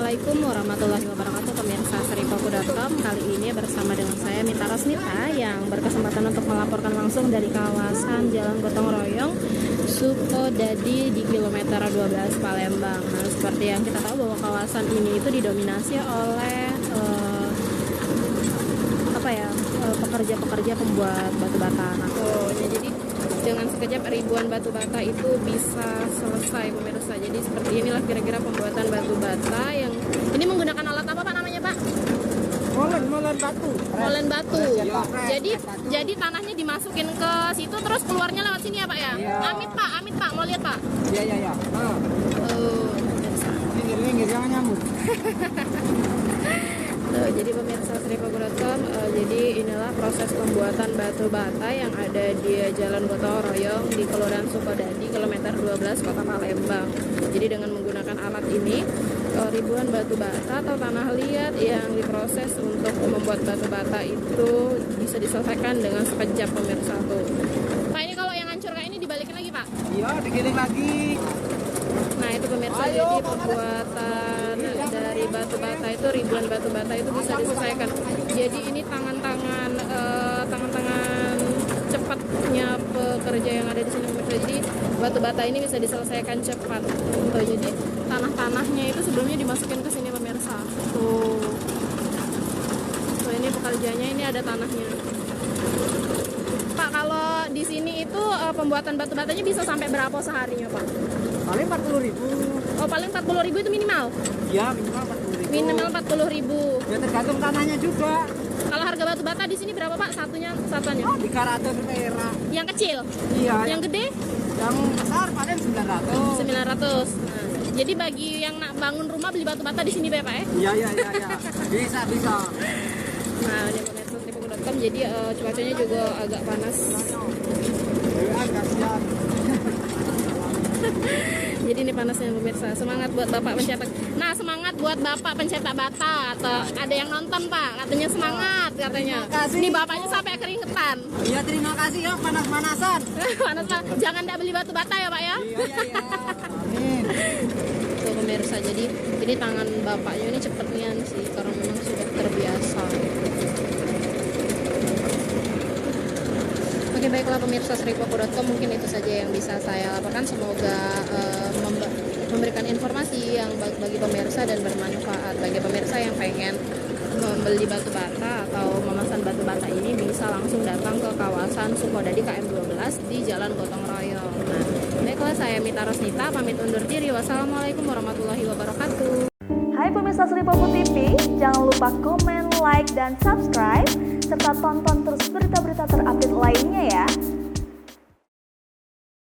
Assalamualaikum warahmatullahi wabarakatuh, pemirsa seripaku.com. Kali ini bersama dengan saya Mita Rosnita yang berkesempatan untuk melaporkan langsung dari kawasan Jalan Gotong Royong Sukodadi di kilometer 12 Palembang. Nah, seperti yang kita tahu bahwa kawasan ini itu didominasi oleh pekerja-pekerja pembuat batu bata. Nah, jadi dengan sekejap ribuan batu bata itu bisa selesai, pemirsa. Jadi seperti inilah kira-kira pembuatan batu bata yang ini menggunakan alat apa Pak namanya Pak? Molen batu. Molen batu. Jadi tanahnya dimasukin ke situ terus keluarnya lewat sini ya Pak ya? Iya. Amit Pak, mau lihat Pak? Iya. Pemirsa. Minggir, jangan nyamuk. Jadi pemirsa seripaku.com, jadi inilah proses pembuatan batu bata yang ada di Jalan Gotong Royong di Kelurahan Sukodadi, kilometer 12 Kota Palembang. Jadi dengan menggunakan alat ini, ribuan batu bata atau tanah liat yang diproses untuk membuat batu bata itu bisa diselesaikan dengan sekejap, pemirsa tuh. Pak, ini kalau yang hancur kayak ini dibalikin lagi Pak? Iya, digiling lagi. Nah itu pemirsa, jadi pembuatan dari batu bata itu, ribuan batu bata itu bisa diselesaikan. Jadi ini tangan-tangan cepatnya pekerja yang ada di sini, pemirsa. Jadi batu bata ini bisa diselesaikan cepat. Tuh, jadi tanah-tanahnya itu sebelumnya dimasukin ke sini, pemirsa. Tuh ini pekerjanya, ini ada tanahnya. Pak, kalau di sini itu pembuatan batu batanya bisa sampai berapa seharinya Pak? Paling 40.000. Oh, paling 40.000 itu minimal? Iya, minimal 40.000. Minimal 40.000. Ya tergantung tanahnya juga. Kalau harga batu bata di sini berapa Pak satunya? 300 perak. Yang kecil? Iya. Yang gede? Yang besar paling 900. 900. Nah, jadi bagi yang nak bangun rumah beli batu bata di sini Pak ya? Iya. Bisa. Nah, ini pemirsa seripaku.com, jadi cuacanya juga agak panas. Kasihan. Jadi ini panasnya pemirsa. Semangat buat Bapak pencetak. Nah, semangat buat Bapak pencetak bata. Atau ada yang nonton Pak, katanya semangat katanya. Ini bapaknya sampai keringetan. Iya, terima kasih ya, panas-panasan. Panas Pak. Jangan tidak beli batu bata ya Pak ya. Iya. Amin. Tuh pemirsa, jadi ini tangan bapaknya ini cepetnya sih karena memang sudah terbiasa. Oke, baiklah pemirsa seripaku.com, mungkin itu saja yang bisa saya laporkan. Semoga memberikan informasi yang baik bagi pemirsa dan bermanfaat bagi pemirsa yang pengen membeli batu bata atau memesan batu bata ini bisa langsung datang ke kawasan Sukodadi KM 12 di Jalan Gotong Royong. Nah, baiklah, saya Mita Rosnita pamit undur diri. Wassalamualaikum warahmatullahi wabarakatuh. Hai pemirsa Seripaku TV, jangan lupa komen, like, dan subscribe serta tonton terus berita-berita terupdate lainnya ya.